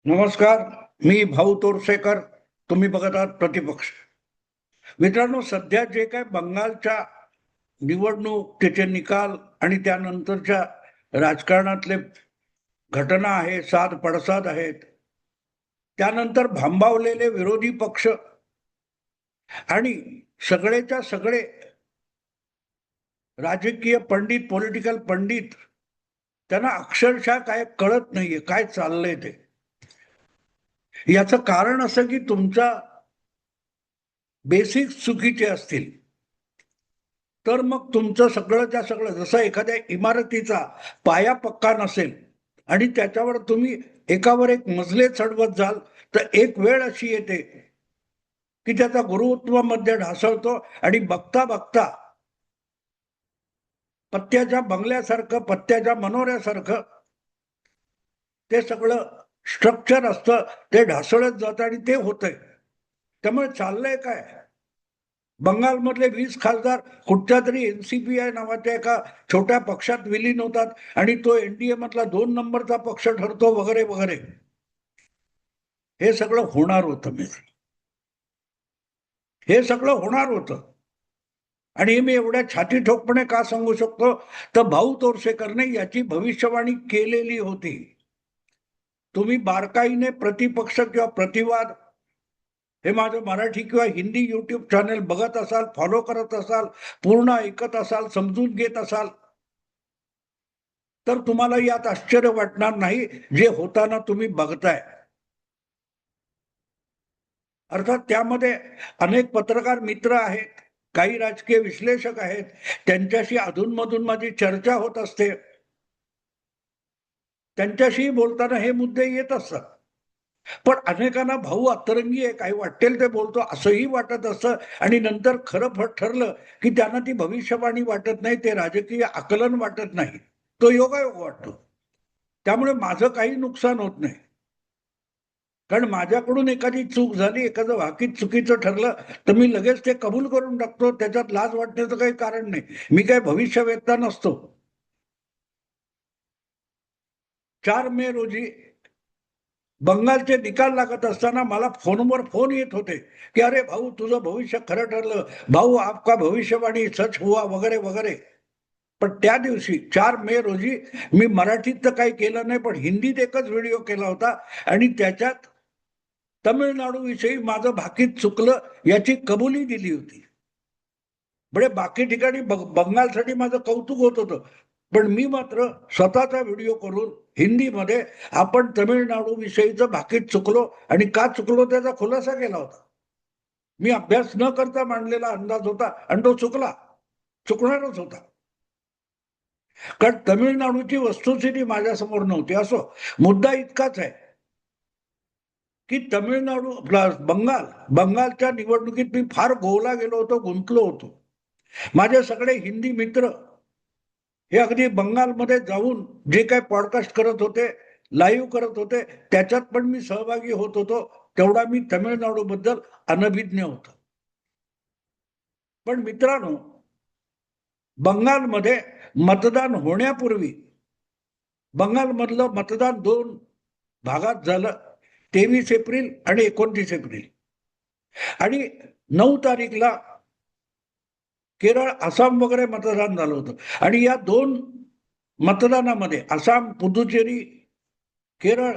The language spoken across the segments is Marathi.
नमस्कार. मी भाऊ तोरसेकर. तुम्ही बघत आहात प्रतिपक्ष. मित्रांनो, सध्या जे काय बंगालच्या निवडणूक, त्याचे निकाल आणि त्यानंतरच्या राजकारणातले घटना आहे, साद पडसाद आहेत, त्यानंतर भांबावलेले विरोधी पक्ष आणि सगळेच्या सगळे राजकीय पंडित, पॉलिटिकल पंडित, त्यांना अक्षरशः काय कळत नाहीये काय चाललंय ते. याचं कारण असं की तुमचा बेसिक चुकीचे असतील तर मग तुमचं सगळंच्या सगळं, जसं एखाद्या इमारतीचा पाया पक्का नसेल आणि त्याच्यावर तुम्ही एकावर एक मजले चढवत जाल तर एक वेळ अशी येते की त्याचा गुरुत्वामध्ये ढासळतो आणि बघता बघता पत्त्याच्या बंगल्यासारखं, पत्त्याच्या मनोऱ्यासारखं ते सगळं स्ट्रक्चर असतं, ते ढासळत जातं आणि ते होतंय. त्यामुळे चाललंय काय, बंगालमधले 20 खासदार कुठच्या तरी एनसीपीआय नावाच्या एका छोट्या पक्षात विलीन होतात आणि तो एनडीए मधला 2 नंबरचा पक्ष ठरतो वगैरे वगैरे. हे सगळं होणार होतं मित्र, हे सगळं होणार होतं. आणि मी एवढ्या छाती ठोकपणे का सांगू शकतो, तर भाऊ तोरसेकरने याची भविष्यवाणी केलेली होती. तुम्ही बारकाईने प्रतिपक्ष किंवा प्रतिवाद हे माझं मराठी किंवा हिंदी युट्यूब चॅनल बघत असाल, फॉलो करत असाल, पूर्ण ऐकत असाल, समजून घेत असाल, तर तुम्हाला यात आश्चर्य वाटणार नाही जे होताना तुम्ही बघताय. अर्थात त्यामध्ये अनेक पत्रकार मित्र आहेत, काही राजकीय विश्लेषक आहेत, त्यांच्याशी अधूनमधून माझी चर्चा होत असते. त्यांच्याशी बोलताना हे मुद्दे येत असतात. पण अनेकांना भाऊ अतरंगी आहे, काही वाटेल ते बोलतो असंही वाटत असतं आणि नंतर खरं ठरलं की त्यांना ती भविष्यवाणी वाटत नाही, ते राजकीय आकलन वाटत नाही, तो योगायोग वाटतो. त्यामुळे माझं काही नुकसान होत नाही, कारण माझ्याकडून एखादी चूक झाली, एखादं वाकीत चुकीचं ठरलं तर मी लगेच ते कबूल करून टाकतो. त्याच्यात लाज वाटण्याचं काही कारण नाही. मी काय भविष्यवेत्ता नसतो. 4 मे रोजी बंगालचे निकाल लागत असताना मला फोनवर फोन येत होते की अरे भाऊ, तुझं भविष्य खरं ठरलं, भाऊ आपका भविष्यवाणी सच हुआ वगैरे वगैरे. पण त्या दिवशी 4 मे रोजी मी मराठीत तर काही केलं नाही, पण हिंदीत एकच व्हिडिओ केला होता आणि त्याच्यात तमिळनाडू विषयी माझं भाकीत चुकलं याची कबुली दिली होती. म्हणजे बाकी ठिकाणी बंगालसाठी माझं कौतुक होत होतं, पण मी मात्र स्वतःचा व्हिडिओ करून हिंदीमध्ये आपण तमिळनाडू विषयीचं भाकीत चुकलो आणि का चुकलो त्याचा खुलासा केला होता. मी अभ्यास न करता मांडलेला अंदाज होता आणि तो चुकला, चुकणारच होता. कारण तमिळनाडूची वस्तुस्थिती माझ्यासमोर नव्हती. असो, मुद्दा इतकाच आहे की तमिळनाडू बंगालच्या निवडणुकीत मी फार गोवला गेलो होतो, गुंतलो होतो. माझे सगळे हिंदी मित्र हे अगदी बंगालमध्ये जाऊन जे काही पॉडकास्ट करत होते, लाईव्ह करत होते, त्याच्यात पण मी सहभागी होत होतो. तेवढा मी तमिळनाडू बद्दल अनभिज्ञ होतो. पण मित्रांनो, बंगालमध्ये मतदान होण्यापूर्वी बंगालमधलं मतदान 2 भागात झालं, 23 एप्रिल आणि 29 एप्रिल. आणि 9 तारीखला केरळ, आसाम वगैरे मतदान झालं होतं. आणि या 2 मतदानामध्ये आसाम, पुदुचेरी, केरळ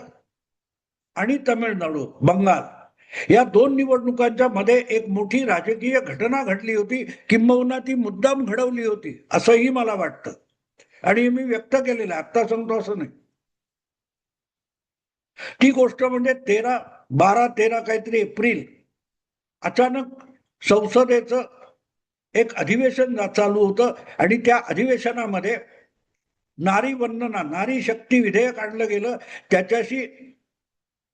आणि तमिळनाडू, बंगाल या 2 निवडणुकांच्या मध्ये एक मोठी राजकीय घटना घडली होती, किंबहुना ती मुद्दाम घडवली होती असंही मला वाटतं आणि मी व्यक्त केलेलं, आता सांगतो असं नाही. ती गोष्ट म्हणजे 12-13 काहीतरी एप्रिल अचानक संसदेचं एक अधिवेशन चालू होतं आणि त्या अधिवेशनामध्ये नारी वंदना, नारी शक्ती विधेयक आणलं गेलं. त्याच्याशी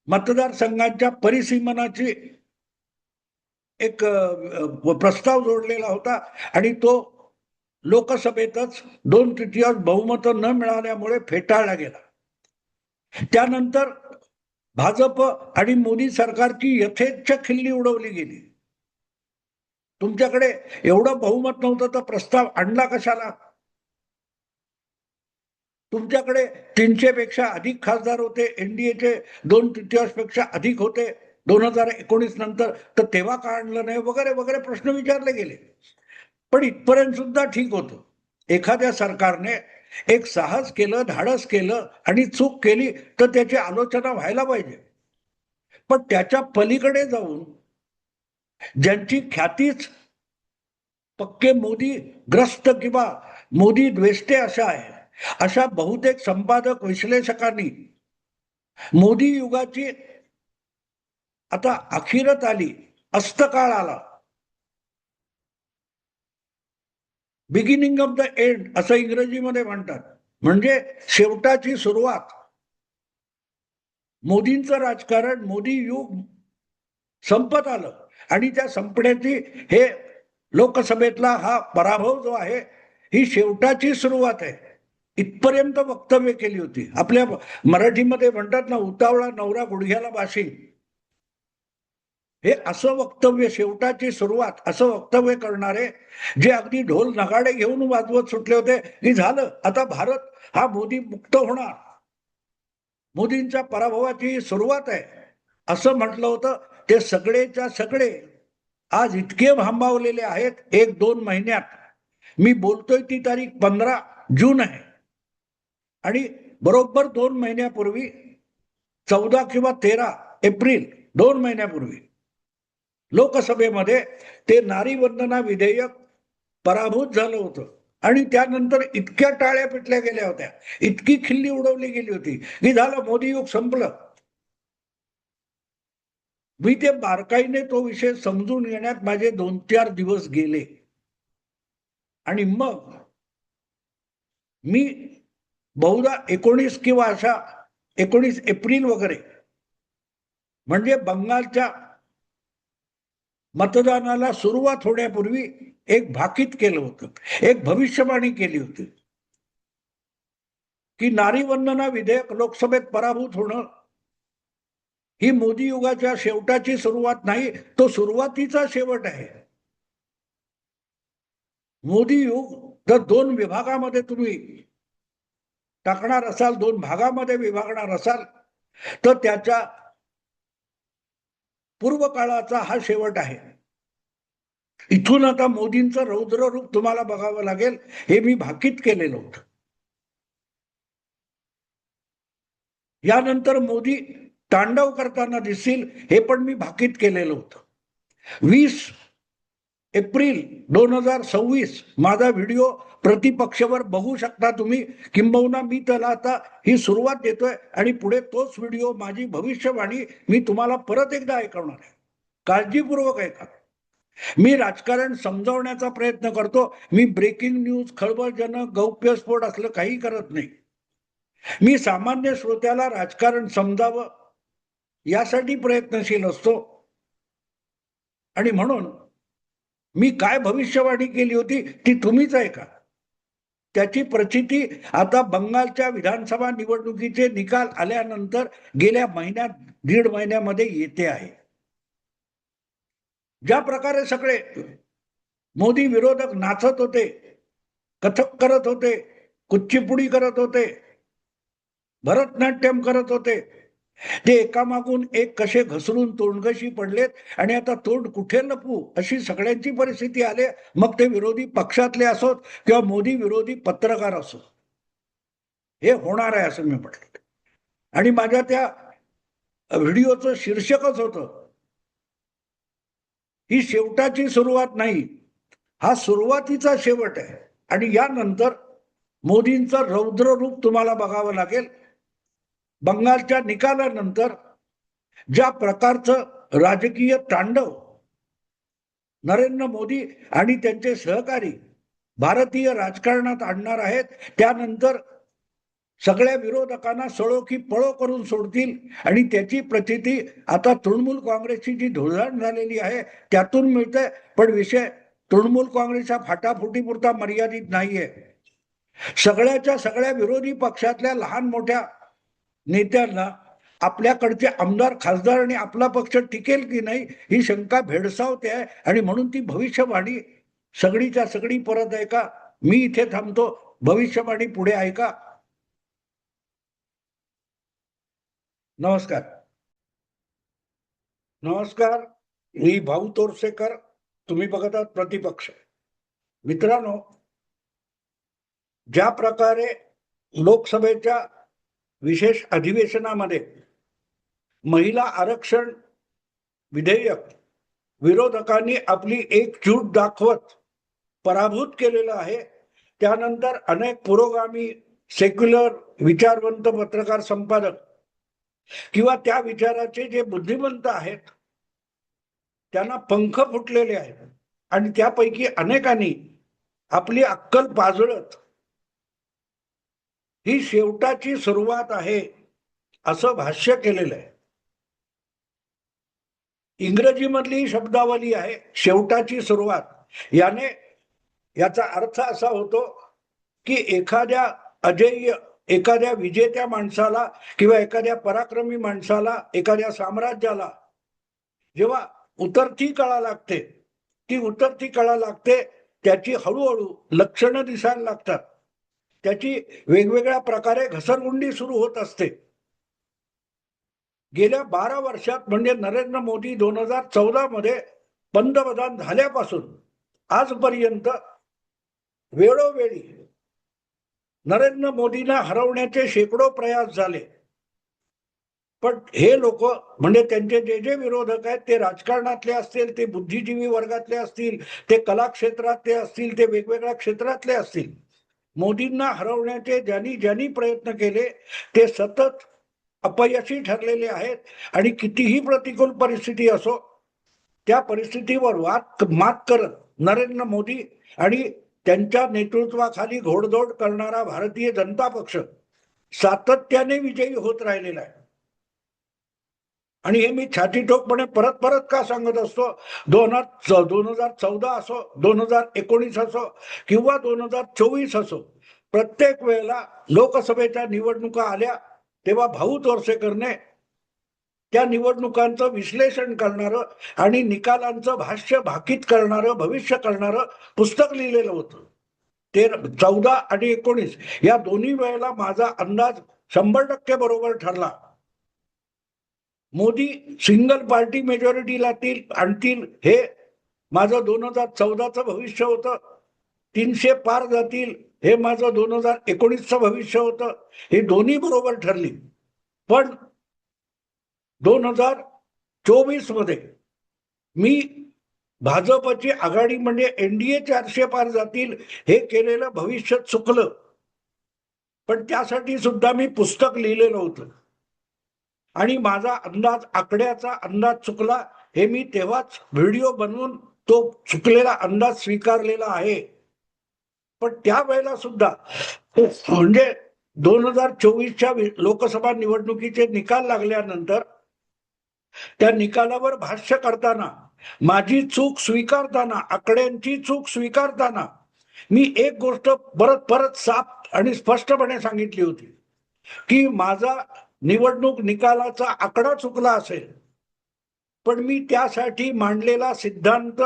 मतदारसंघांच्या परिसीमनाची एक प्रस्ताव जोडलेला होता आणि तो लोकसभेतच 2/3 बहुमत न मिळाल्यामुळे फेटाळला गेला. त्यानंतर भाजप आणि मोदी सरकारची यथेच्छ खिल्ली उडवली गेली. तुमच्याकडे एवढं बहुमत नव्हतं तर प्रस्ताव आणला कशाला? तुमच्याकडे 300 पेक्षा अधिक खासदार होते, एनडीएचे 2/3 पेक्षा अधिक होते 2019 नंतर, तर तेव्हा का आणलं नाही वगैरे वगैरे प्रश्न विचारले गेले. पण इथपर्यंत सुद्धा ठीक होतं. एखाद्या सरकारने एक साहस केलं, धाडस केलं आणि चूक केली तर त्याची आलोचना व्हायला पाहिजे. पण त्याच्या पलीकडे जाऊन ज्यांची ख्यातीच पक्के मोदी ग्रस्त किंवा मोदी द्वेष्टे अशा आहे, अशा बहुतेक संपादक विश्लेषकांनी मोदी युगाची आता अखेरत आली, अस्तकाळ आला, बिगिनिंग ऑफ द एंड असं इंग्रजीमध्ये म्हणतात, म्हणजे शेवटाची सुरुवात. मोदींचं राजकारण, मोदी युग संपत आलं आणि त्या संपण्याची हे लोकसभेतला हा पराभव जो आहे ही शेवटाची सुरुवात आहे, इथपर्यंत वक्तव्य केली होती. आपल्या मराठीमध्ये म्हणतात ना, उतावळा नवरा गुडघ्याला बाशिंग. हे असं वक्तव्य, शेवटाची सुरुवात असं वक्तव्य करणारे जे अगदी ढोल नगाडे घेऊन वाजवत सुटले होते की झालं आता भारत हा मोदी मुक्त होणार, मोदींच्या पराभवाची सुरुवात आहे असं म्हटलं होतं, ते सगळेच्या सगळे आज इतके भांबावलेले आहेत 1-2 महिन्यात. मी बोलतोय ती तारीख 15 जून आहे आणि बरोबर 2 महिन्यापूर्वी 14 किंवा 13 एप्रिल 2 महिन्यापूर्वी लोकसभेमध्ये ते नारी वंदना विधेयक पराभूत झालं होतं आणि त्यानंतर इतक्या टाळ्या पिटल्या गेल्या होत्या, इतकी खिल्ली उडवली गेली होती की झालं मोदी युग संपलं. मी ते बारकाईने तो विषय समजून घेण्यात माझे 2-4 दिवस गेले आणि मग मी बहुधा 19 किंवा अशा 19 एप्रिल वगैरे, म्हणजे बंगालच्या मतदानाला सुरुवात होण्यापूर्वी एक भाकीत केलं होतं, एक भविष्यवाणी केली होती की नारी वंदना विधेयक लोकसभेत पराभूत होणं ही मोदी युगाच्या शेवटाची सुरुवात नाही, तो सुरुवातीचा शेवट आहे. मोदी युग जर 2 विभागामध्ये तुम्ही टाकणार असाल, 2 भागामध्ये विभागणार असाल, तर त्याच्या पूर्व काळाचा हा शेवट आहे. इथून आता मोदींचं रौद्र रूप तुम्हाला बघावं लागेल, हे मी भाकीत केलेलं होतं. यानंतर मोदी तांडव करताना दिसतील, हे पण मी भाकीत केलेलं होतं. 20 एप्रिल 2026 माझा व्हिडिओ प्रतिपक्षवर बघू शकता तुम्ही, किंबहुना मी त्याला आता ही सुरुवात देतोय आणि पुढे तोच व्हिडिओ, माझी भविष्यवाणी मी तुम्हाला परत एकदा ऐकवणार आहे. काळजीपूर्वक ऐका. मी राजकारण समजावण्याचा प्रयत्न करतो, मी ब्रेकिंग न्यूज, खळबळजनक, गौप्यस्फोट असलं काही करत नाही. मी सामान्य श्रोत्याला राजकारण समजावं यासाठी प्रयत्नशील असतो आणि म्हणून मी काय भविष्यवाणी केली होती ती तुम्हीच ऐका. त्याची प्रचिती आता बंगालच्या विधानसभा निवडणुकीचे निकाल आल्यानंतर गेल्या महिन्यात, 1.5 महिन्यामध्ये येते आहे. ज्या प्रकारे सगळे मोदी विरोधक नाचत होते, कथक करत होते, कुच्चीपुडी करत होते, भरतनाट्यम करत होते, ते एकामागून एक कसे घसरून तोंडघशी पडलेत आणि आता तोंड कुठे लपवू अशी सगळ्यांची परिस्थिती आली. मग ते विरोधी पक्षातले असोत किंवा मोदी विरोधी पत्रकार असोत, हे होणार आहे असं मी म्हटलं. आणि माझ्या त्या व्हिडिओचं शीर्षकच होतं, ही शेवटाची सुरुवात नाही, हा सुरुवातीचा शेवट आहे. आणि यानंतर मोदींचं रौद्र रूप तुम्हाला बघावं लागेल. बंगालच्या निकालानंतर ज्या प्रकारचं राजकीय तांडव नरेंद्र मोदी आणि त्यांचे सहकारी भारतीय राजकारणात आणणार आहेत, त्यानंतर सगळ्या विरोधकांना सळो की पळो करून सोडतील आणि त्याची प्रचिती आता तृणमूल काँग्रेसची जी धुळधाण झालेली आहे त्यातून मिळते. पण विषय तृणमूल काँग्रेसच्या फाटाफुटीपुरता मर्यादित नाहीये. सगळ्याच्या सगळ्या विरोधी पक्षातल्या लहान मोठ्या नेत्यांना आपल्याकडचे आमदार, खासदार आणि आपला पक्ष टिकेल की नाही ही शंका भेडसावते आहे. आणि म्हणून ती भविष्यवाणी सगळीच्या सगळी परत ऐका. मी इथे थांबतो, भविष्यवाणी पुढे ऐका. नमस्कार. नमस्कार. मी भाऊ तोरसेकर. तुम्ही बघत आहात प्रतिपक्ष. मित्रांनो, ज्या प्रकारे लोकसभेच्या विशेष अधिवेशनामध्ये महिला आरक्षण विधेयक विरोधकांनी आपली एकजूट दाखवत पराभूत केलेलं आहे, त्यानंतर अनेक पुरोगामी सेक्युलर विचारवंत पत्रकार संपादक किंवा त्या विचाराचे जे बुद्धिमंत आहेत त्यांना पंख फुटलेले आहेत आणि त्यापैकी अनेकांनी आपली अक्कल पाजळत ही शेवटाची सुरुवात आहे असं भाष्य केलेलं आहे. इंग्रजीमधली शब्दावली आहे शेवटाची सुरुवात. याचा अर्थ असा होतो की एखाद्या विजेत्या माणसाला किंवा एखाद्या पराक्रमी माणसाला, एखाद्या साम्राज्याला जेव्हा उतरती कळा लागते, ती उतरती कळा लागते, त्याची हळूहळू लक्षणं दिसायला लागतात, त्याची वेगवेगळ्या प्रकारे घसरगुंडी सुरू होत असते. गेल्या 12 वर्षात म्हणजे नरेंद्र मोदी 2014 मध्ये पंतप्रधान झाल्यापासून आजपर्यंत वेळोवेळी नरेंद्र मोदींना हरवण्याचे शेकडो प्रयास झाले. पण हे लोक म्हणजे त्यांचे जे जे विरोधक आहेत ते राजकारणातले असतील, ते बुद्धिजीवी वर्गातले असतील, ते कला क्षेत्रातले असतील, ते वेगवेगळ्या क्षेत्रातले असतील, मोदींना हरवण्याचे ज्यांनी प्रयत्न केले ते सतत अपयशी ठरलेले आहेत. आणि कितीही प्रतिकूल परिस्थिती असो त्या परिस्थितीवर मात करत नरेंद्र मोदी आणि त्यांच्या नेतृत्वाखाली घोडदौड करणारा भारतीय जनता पक्ष सातत्याने विजयी होत राहिलेला आहे. आणि हे मी छातीठोकपणे परत परत का सांगत असतो, 2014 असो, 2019 असो किंवा 2024 असो, प्रत्येक वेळेला लोकसभेच्या निवडणुका आल्या तेव्हा भाऊ तोरसेकरने त्या निवडणुकांचं विश्लेषण करणारं आणि निकालांचं भाष्य भाकीत करणारं, भविष्य करणारं पुस्तक लिहिलेलं होतं. 14 आणि 19 या दोन्ही वेळेला माझा अंदाज 100% बरोबर ठरला. मोदी सिंगल पार्टी मेजॉरिटीला आणतील हे माझं 2014चं भविष्य होतं. 300 पार जातील हे माझं 2019चं भविष्य होतं. हे दोन्ही बरोबर ठरली. पण 2024 मध्ये मी भाजपची आघाडी म्हणजे एनडीए 400 पार जातील हे केलेलं भविष्य चुकलं. पण त्यासाठी सुद्धा मी पुस्तक लिहिलेलं होतं आणि माझा आकड्याचा अंदाज चुकला हे मी तेव्हाच व्हिडिओ बनवून तो चुकलेला अंदाज स्वीकारलेला आहे. पण त्यावेळेला सुद्धा म्हणजे 2024च्या लोकसभा निवडणुकीचे निकाल लागल्यानंतर त्या निकालावर भाष्य करताना, माझी चूक स्वीकारताना, आकड्यांची चूक स्वीकारताना मी एक गोष्ट परत परत साफ आणि स्पष्टपणे सांगितली होती की माझा निवडणूक निकालाचा आकडा चुकला असेल पण मी त्यासाठी मांडलेला सिद्धांत,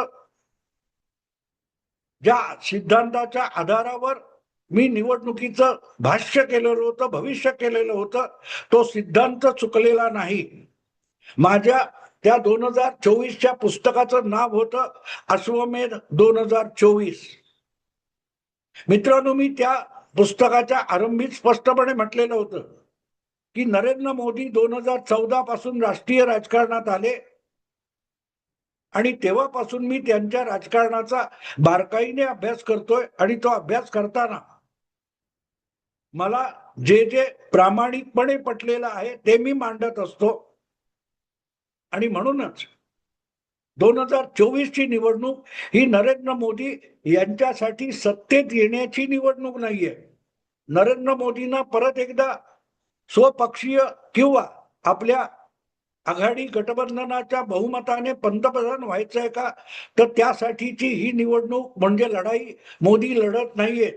ज्या सिद्धांताच्या आधारावर मी निवडणुकीचं भाष्य केलेलं होतं, भविष्य केलेलं होतं, तो सिद्धांत चुकलेला नाही. माझ्या त्या 2024च्या पुस्तकाचं नाव होतं अश्वमेध 2024. मित्रांनो, मी त्या पुस्तकाच्या आरंभीत स्पष्टपणे म्हटलेलं होतं की नरेंद्र मोदी 2014 पासून राष्ट्रीय राजकारणात आले आणि तेव्हापासून मी त्यांच्या राजकारणाचा बारकाईने अभ्यास करतोय आणि तो अभ्यास करताना मला जे जे प्रामाणिकपणे पटलेलं आहे ते मी मांडत असतो. आणि म्हणूनच 2024 ची निवडणूक ही नरेंद्र मोदी यांच्यासाठी सत्तेत येण्याची निवडणूक नाहीये. नरेंद्र मोदींना परत एकदा स्वपक्षीय किंवा आपल्या आघाडी गठबंधनाच्या बहुमताने पंतप्रधान व्हायचंय का, तर त्यासाठीची ही निवडणूक म्हणजे लढाई मोदी लढत नाहीये.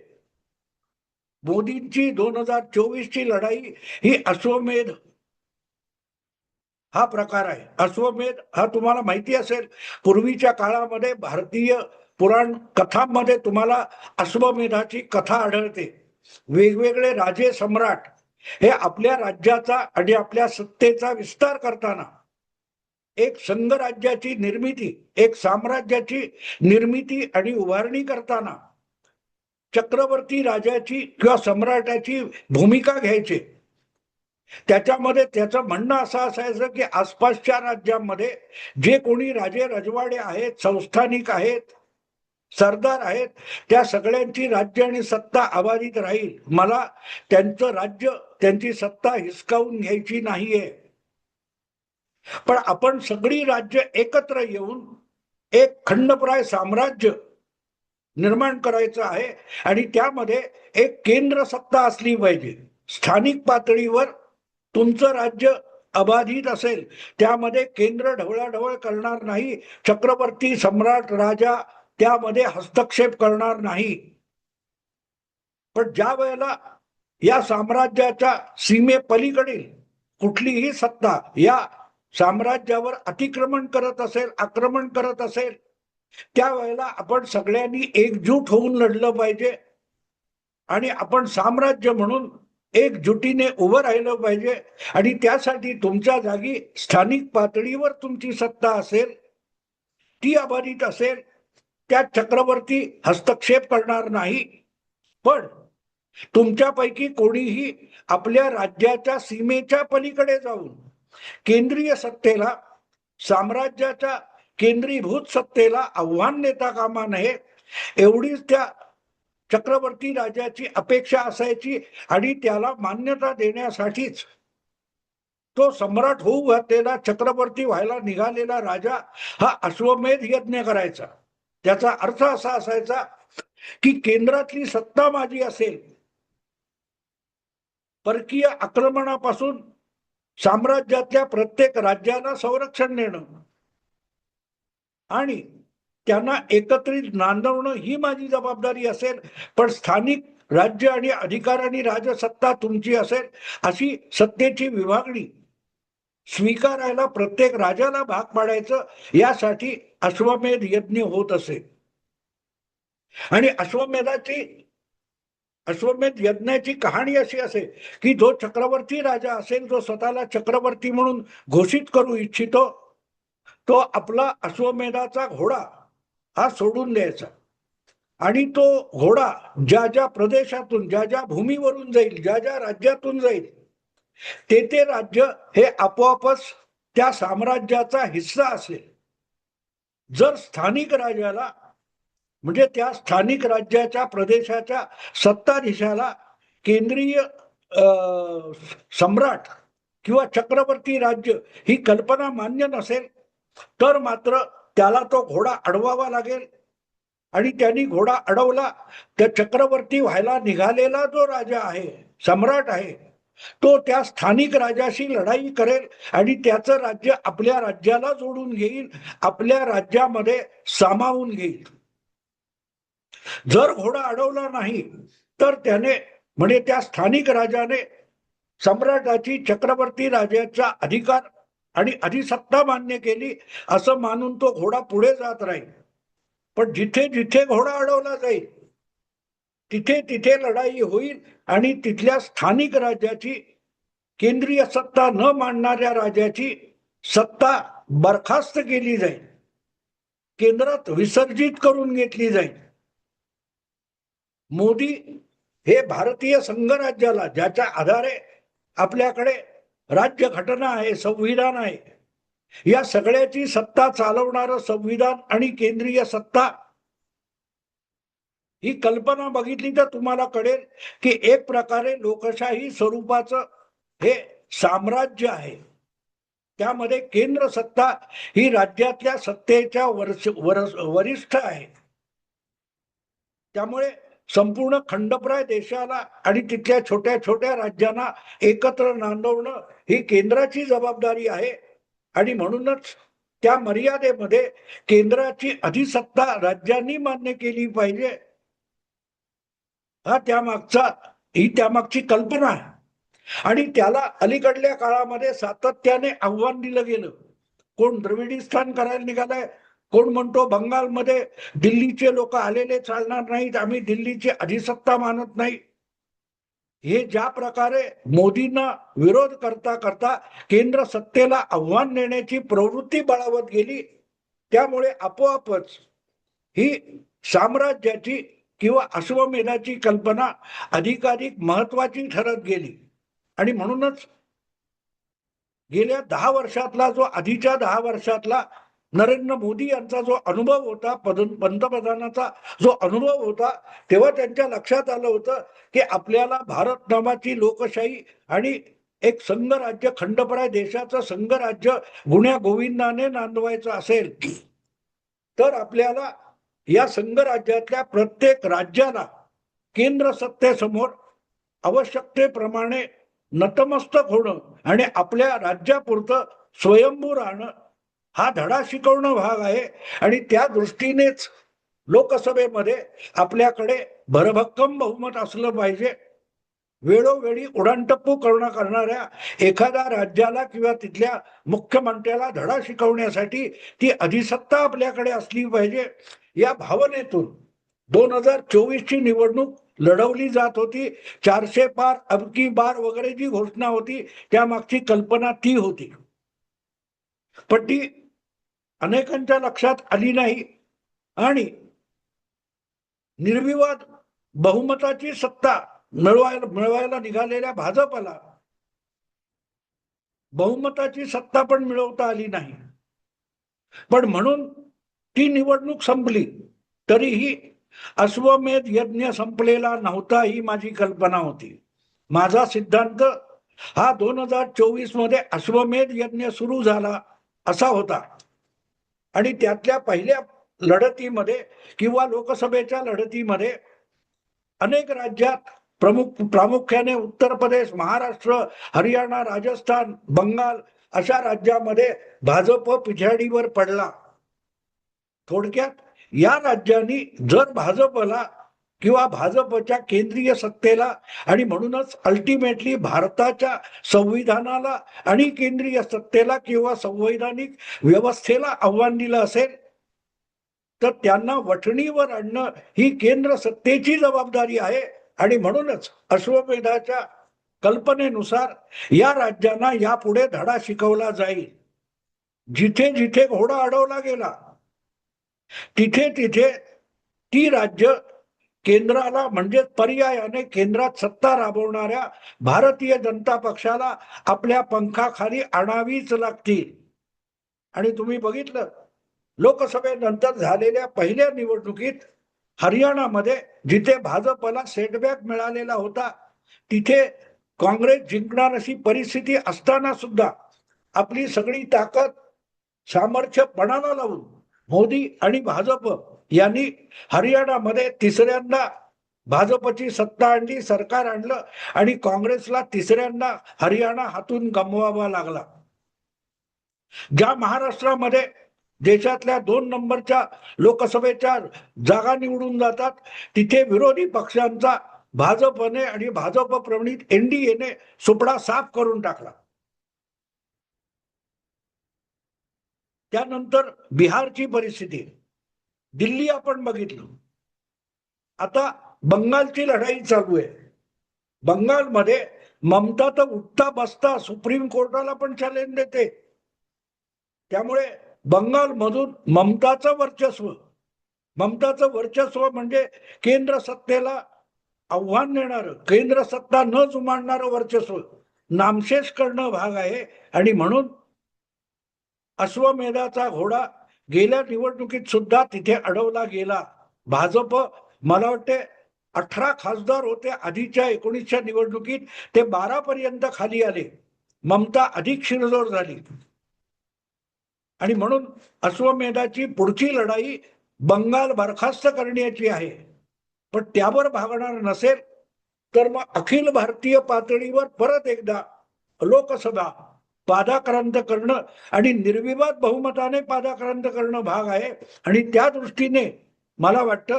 मोदींची 2024 ची लढाई ही अश्वमेध हा प्रकार आहे. अश्वमेध हा तुम्हाला माहिती असेल, पूर्वीच्या काळामध्ये भारतीय पुराण कथांमध्ये तुम्हाला अश्वमेधाची कथा आढळते. वेगवेगळे राजे सम्राट हे आपल्या राज्याचा आणि आपल्या सत्तेचा विस्तार करताना, एक संघराज्याची निर्मिती, एक साम्राज्याची निर्मिती आणि उभारणी करताना चक्रवर्ती राजाची किंवा सम्राटाची भूमिका घ्यायची. त्याच्यामध्ये त्याचं म्हणणं असं असायचं की आसपासच्या राज्यांमध्ये जे कोणी राजे रजवाडे आहेत, संस्थानिक आहेत, सरदार आहेत, त्या सगळ्यांची राज्य आणि सत्ता अबाधित राहील. मला त्यांचं राज्य, त्यांची सत्ता हिसकावून घ्यायची नाहीये. पण आपण सगळी राज्य एकत्र येऊन एक खंडप्राय साम्राज्य निर्माण करायचं आहे आणि त्यामध्ये एक केंद्र सत्ता असली पाहिजे. स्थानिक पातळीवर तुमचं राज्य अबाधित असेल, त्यामध्ये केंद्र ढवळाढवळ करणार नाही, चक्रवर्ती सम्राट राजा त्यामध्ये हस्तक्षेप करणार नाही. पण ज्या वेळेला या साम्राज्याच्या सीमेपलीकडील कुठलीही सत्ता या साम्राज्यावर अतिक्रमण करत असेल, आक्रमण करत असेल, त्यावेळेला आपण सगळ्यांनी एकजूट होऊन लढलं पाहिजे आणि आपण साम्राज्य म्हणून एकजुटीने उभं राहिलं पाहिजे. आणि त्यासाठी तुमच्या जागी स्थानिक पातळीवर तुमची सत्ता असेल, ती अबाधित असेल, त्यात चक्रवर्ती हस्तक्षेप करणार नाही. पण तुमच्यापैकी कोणीही आपल्या राज्याच्या सीमेच्या पलीकडे जाऊन केंद्रीय सत्तेला, साम्राज्याच्या केंद्रीभूत सत्तेला आव्हान देता कामा नये, एवढीच त्या चक्रवर्ती राजाची अपेक्षा असायची. आणि त्याला मान्यता देण्यासाठीच तो सम्राट होऊ घातलेला, चक्रवर्ती व्हायला निघालेला राजा हा अश्वमेध यज्ञ करायचा. त्याचा अर्थ असा असायचा की केंद्रातली सत्ता माझी असेल, परकीय आक्रमणापासून साम्राज्यातल्या प्रत्येक राज्याला संरक्षण देणं आणि त्यांना एकत्रित नांदवणं ही माझी जबाबदारी असेल. पण स्थानिक राज्य आणि अधिकार आणि राजसत्ता तुमची असेल, अशी सत्तेची विभागणी स्वीकारायला प्रत्येक राजाला भाग पाडायचं, यासाठी अश्वमेध यज्ञ होत असे. आणि अश्वमेध यज्ञाची कहाणी अशी असे की जो चक्रवर्ती राजा असेल, जो स्वतःला चक्रवर्ती म्हणून घोषित करू इच्छितो, तो आपला अश्वमेधाचा घोडा हा सोडून द्यायचा आणि तो घोडा ज्या ज्या प्रदेशातून, ज्या ज्या भूमीवरून जाईल, ज्या ज्या राज्यातून जाईल, ते राज्य हे आपोआपच त्या साम्राज्याचा हिस्सा असेल. जर स्थानिक राजाला, म्हणजे त्या स्थानिक राज्याच्या प्रदेशाच्या सत्ताधीशाला केंद्रीय सम्राट किंवा चक्रवर्ती राज्य ही कल्पना मान्य नसेल, तर मात्र त्याला तो घोडा अडवावा लागेल. आणि त्यांनी घोडा अडवला तर चक्रवर्ती व्हायला निघालेला जो राजा आहे, सम्राट आहे, तो त्या स्थानिक राजाशी लढाई करेल आणि त्याचं राज्य आपल्या राज्याला जोडून घेईल, आपल्या राज्यामध्ये सामावून घेईल. जर घोडा अडवला नाही तर त्याने, म्हणजे त्या स्थानिक राजाने सम्राटाची, चक्रवर्ती राजाचा अधिकार आणि अधिसत्ता मान्य केली असं मानून तो घोडा पुढे जात राहील. पण जिथे जिथे घोडा अडवला जाईल, तिथे तिथे लढाई होईल आणि तिथल्या स्थानिक राज्याची, केंद्रीय सत्ता न मानणाऱ्या राजाची सत्ता बरखास्त केली जाईल, केंद्रात विसर्जित करून घेतली जाईल. मोदी हे भारतीय संघराज्याला, ज्याच्या आधारे आपल्याकडे राज्य घटना आहे, संविधान आहे, या सगळ्याची सत्ता चालवणारं संविधान आणि केंद्रीय सत्ता, ही कल्पना बघितली तर तुम्हाला कळेल की एक प्रकारे लोकशाही स्वरूपाचं हे साम्राज्य आहे. त्यामध्ये केंद्र सत्ता ही राज्यातल्या सत्तेच्या वरिष्ठ आहे. त्यामुळे संपूर्ण खंडप्राय देशाला आणि तिथल्या छोट्या छोट्या राज्यांना एकत्र नांदवणं ही केंद्राची जबाबदारी आहे. आणि म्हणूनच त्या मर्यादेमध्ये केंद्राची अधिसत्ता राज्यांनी मान्य केली पाहिजे, ही त्यामागची कल्पना आहे. आणि त्याला अलीकडल्या काळामध्ये सातत्याने आव्हान दिलं गेलं. कोण द्रविडीस्थान करायला निघालाय, कोण म्हणतो बंगालमध्ये दिल्लीचे लोक आलेले चालणार नाहीत, आम्ही दिल्लीची अधिसत्ता मानत नाही. हे ज्या प्रकारे मोदींना विरोध करता करता केंद्र सत्तेला आव्हान देण्याची प्रवृत्ती बळावत गेली, त्यामुळे आपोआपच ही साम्राज्याची किंवा अश्वमेधाची कल्पना अधिकाधिक महत्वाची ठरत गेली. आणि म्हणूनच गेल्या 10 वर्षातला जो आधीच्या 10 वर्षातला नरेंद्र मोदी यांचा जो अनुभव होता, पंतप्रधानाचा जो अनुभव होता, तेव्हा त्यांच्या लक्षात आलं होतं की आपल्याला भारत नावाची लोकशाही आणि एक संघराज्य, खंडप्राय देशाचं संघराज्य गुण्या गोविंदाने नांदवायचं असेल तर आपल्याला या संघराज्यातल्या प्रत्येक राज्याला केंद्र सत्तेसमोर आवश्यकतेप्रमाणे नतमस्तक होणं आणि आपल्या राज्यापुरतं स्वयंभू राहणं हा धडा शिकवणं भाग आहे. आणि त्या दृष्टीनेच लोकसभेमध्ये आपल्याकडे भरभक्कम बहुमत असलं पाहिजे. वेळोवेळी उडाणटप्पू करणाऱ्या एखाद्या राज्याला किंवा तिथल्या मुख्यमंत्र्याला धडा शिकवण्यासाठी ती अधिसत्ता आपल्याकडे असली पाहिजे. या भावनेतून 2024 ची निवडणूक लढवली जात होती. 400 पार, अब की बार वगैरे जी घोषणा होती त्यामागची कल्पना ती होती, पण ती अनेकांच्या लक्षात आली नाही. आणि निर्विवाद बहुमताची सत्ता मिळवायला निघालेल्या भाजपला बहुमताची सत्ता पण मिळवता आली नाही. पण म्हणून ती निवडणूक संपली तरीही अश्वमेध यज्ञ संपलेला नव्हता ही माझी कल्पना होती. माझा सिद्धांत हा 2024 मध्ये अश्वमेध यज्ञ सुरू झाला असा होता. आणि त्यातल्या पहिल्या लढतीमध्ये किंवा लोकसभेच्या लढतीमध्ये अनेक राज्यात प्रामुख्याने उत्तर प्रदेश, महाराष्ट्र, हरियाणा, राजस्थान, बंगाल अशा राज्यामध्ये भाजप पिछाडीवर पडला. थोडक्यात या राज्यांनी जर भाजपला किंवा भाजपच्या केंद्रीय सत्तेला आणि म्हणूनच अल्टिमेटली भारताच्या संविधानाला आणि केंद्रीय सत्तेला किंवा संवैधानिक व्यवस्थेला आव्हान दिलं असेल तर त्यांना वठणीवर आणणं ही केंद्र सत्तेची जबाबदारी आहे. आणि म्हणूनच अश्वमेधाच्या कल्पनेनुसार या राज्यांना यापुढे धडा शिकवला जाईल. जिथे जिथे घोडा अडवला गेला तिथे तिथे ती राज्य केंद्राला म्हणजे पर्यायाने केंद्रात सत्ता राबवणाऱ्या भारतीय जनता पक्षाला आपल्या पंखाखाली आणावीच लागतील. आणि तुम्ही बघितलं लोकसभेनंतर झालेल्या पहिल्या निवडणुकीत हरियाणामध्ये जिथे भाजपला सेटबॅक मिळालेला होता तिथे काँग्रेस जिंकणार अशी परिस्थिती असताना सुद्धा आपली सगळी ताकद सामर्थ्य पणाला लावून मोदी आणि भाजप यांनी हरियाणामध्ये तिसऱ्यांदा भाजपची सत्ता आणली, सरकार आणलं आणि काँग्रेसला तिसऱ्यांदा हरियाणा हातून गमवावा लागला. ज्या महाराष्ट्रामध्ये देशातल्या 2 नंबरच्या लोकसभेच्या जागा निवडून जातात तिथे विरोधी पक्षांचा भाजपने आणि भाजप प्रणीत एनडीएने सुपडा साफ करून टाकला. त्यानंतर बिहारची परिस्थिती, दिल्ली आपण बघितलं. आता बंगालची लढाई चालू आहे. बंगालमध्ये ममता तर उठता बसता सुप्रीम कोर्टाला पण चॅलेंज देते. त्यामुळे बंगालमधून ममताचं वर्चस्व म्हणजे केंद्र सत्तेला आव्हान देणारं, केंद्र सत्ता न जुमानणारं वर्चस्व नामशेष करणं भाग आहे. आणि म्हणून अश्वमेधाचा घोडा गेल्या निवडणुकीत सुद्धा तिथे अडवला गेला. भाजप मला वाटते 18 खासदार होते आधीच्या 19च्या निवडणुकीत, ते 12 पर्यंत खाली आले. ममता अधिक शिरजोर झाली. आणि म्हणून अश्वमेधाची पुढची लढाई बंगाल बरखास्त करण्याची आहे. पण त्यावर भागणार नसेल तर मग अखिल भारतीय पातळीवर परत एकदा लोकसभा पादाक्रांत करणं आणि निर्विवाद बहुमताने पादाक्रांत करणं भाग आहे. आणि त्या दृष्टीने मला वाटतं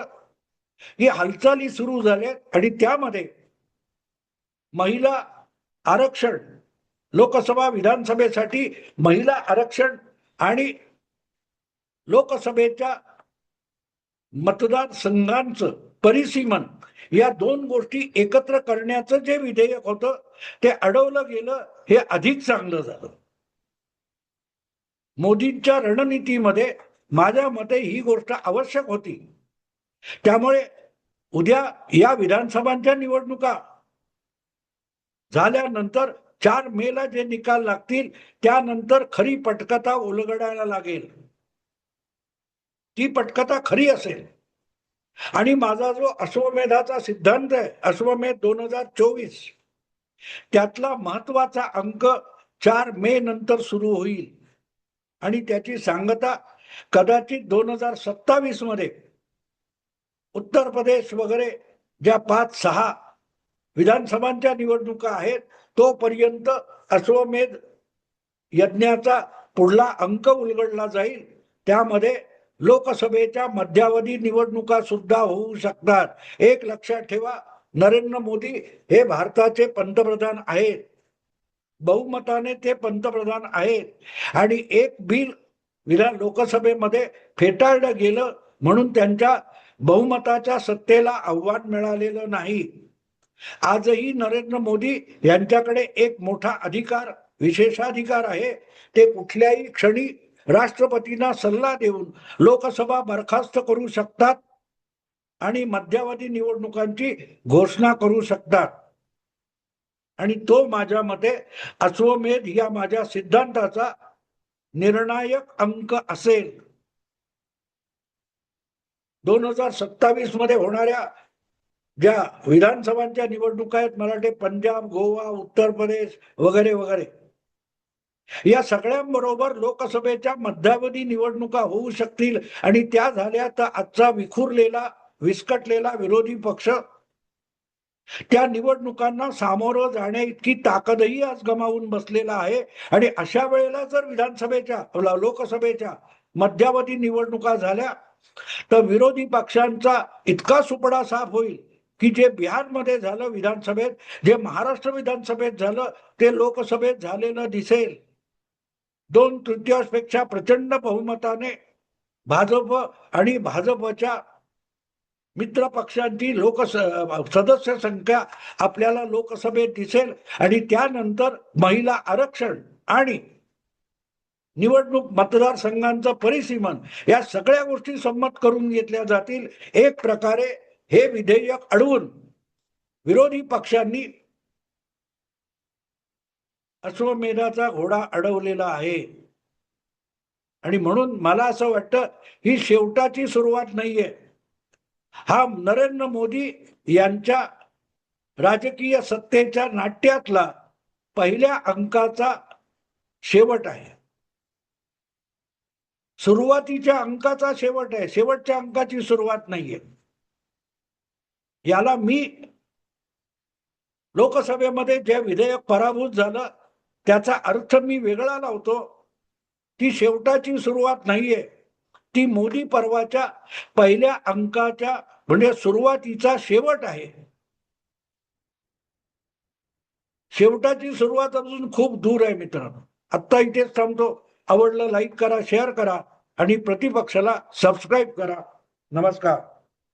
की हालचाली सुरू झाल्या आणि त्यामध्ये महिला आरक्षण, लोकसभा विधानसभेसाठी महिला आरक्षण आणि लोकसभेच्या मतदारसंघांचं परिसीमन या दोन गोष्टी एकत्र करण्याचं जे विधेयक होतं ते अडवलं गेलं, हे अधिक चांगलं झालं. मोदींच्या रणनीतीमध्ये माझ्या मते ही गोष्ट आवश्यक होती. त्यामुळे उद्या या विधानसभांच्या निवडणुका झाल्यानंतर 4 मेला जे निकाल लागतील त्यानंतर खरी पटकथा उलगडायला लागेल. ती पटकथा खरी असेल. आणि माझा जो अश्वमेधाचा सिद्धांत आहे, अश्वमेध 2024, त्यातला महत्वाचा अंक 4 मे नंतर सुरू होईल आणि त्याची सांगता कदाचित 2027 मध्ये उत्तर प्रदेश वगैरे ज्या 5-6 विधानसभांच्या निवडणुका आहेत तोपर्यंत अश्वमेध यज्ञाचा पुढला अंक उलगडला जाईल. त्यामध्ये लोकसभेच्या मध्यावधी निवडणुका सुद्धा होऊ शकतात. एक लक्षात ठेवा, नरेंद्र मोदी हे भारताचे पंतप्रधान आहेत, बहुमताने ते पंतप्रधान आहेत आणि एक बिल विधान लोकसभेमध्ये फेटाळलं गेलं म्हणून त्यांच्या बहुमताच्या सत्तेला आव्हान मिळालेलं नाही. आजही नरेंद्र मोदी यांच्याकडे एक मोठा अधिकार, विशेषाधिकार आहे. ते कुठल्याही क्षणी राष्ट्रपतींना सल्ला देऊन लोकसभा बरखास्त करू शकतात आणि मध्यावधी निवडणुकांची घोषणा करू शकतात. आणि तो माझ्या मते अश्वमेध या माझ्या सिद्धांताचा निर्णायक अंक असेल. 2027 मध्ये होणाऱ्या ज्या विधानसभांच्या निवडणुका आहेत, मला वाटते पंजाब, गोवा, उत्तर प्रदेश वगैरे वगैरे, या सगळ्यांबरोबर लोकसभेच्या मध्यावधी निवडणुका होऊ शकतील आणि त्या झाल्या तर आजचा विखुरलेला विस्कटलेला विरोधी पक्ष त्या निवडणुकांना सामोरं जाण्या इतकी ताकदही आज गमावून बसलेला आहे. आणि अशा वेळेला जर विधानसभेच्या लोकसभेच्या मध्यावधी निवडणुका झाल्या तर विरोधी पक्षांचा इतका सुपडा साफ होईल की जे बिहारमध्ये झालं विधानसभेत, जे महाराष्ट्र विधानसभेत झालं ते लोकसभेत झालेलं दिसेल. 2/3 पेक्षा प्रचंड बहुमताने भाजप आणि भाजपच्या मित्र पक्षांची सदस्य संख्या आपल्याला लोकसभेत दिसेल. आणि त्यानंतर महिला आरक्षण आणि निवडणूक मतदारसंघांचं परिसीमन या सगळ्या गोष्टी संमत करून घेतल्या जातील. एक प्रकारे हे विधेयक अडवून विरोधी पक्षांनी अश्वमेधाचा घोडा अडवलेला आहे. आणि म्हणून मला असं वाटतं ही शेवटाची सुरुवात नाहीये. हा नरेंद्र मोदी यांच्या राजकीय सत्तेच्या नाट्यातला पहिल्या अंकाचा शेवट आहे. सुरुवातीच्या अंकाचा शेवट आहे, शेवटच्या अंकाची सुरुवात नाहीये. याला मी लोकसभेमध्ये जे विधेयक पराभूत झालं त्याचा अर्थ मी वेगळा लावतो. ती शेवटाची सुरुवात नाहीये, ती मोदी पर्वाच्या पहिल्या अंकाच्या म्हणजे सुरुवातीचा शेवट आहे. शेवटाची सुरुवात अजून खूप दूर आहे मित्रांनो. आत्ता इथेच थांबतो. आवडलं लाईक करा, शेअर करा आणि प्रतिपक्षाला सबस्क्राईब करा. नमस्कार.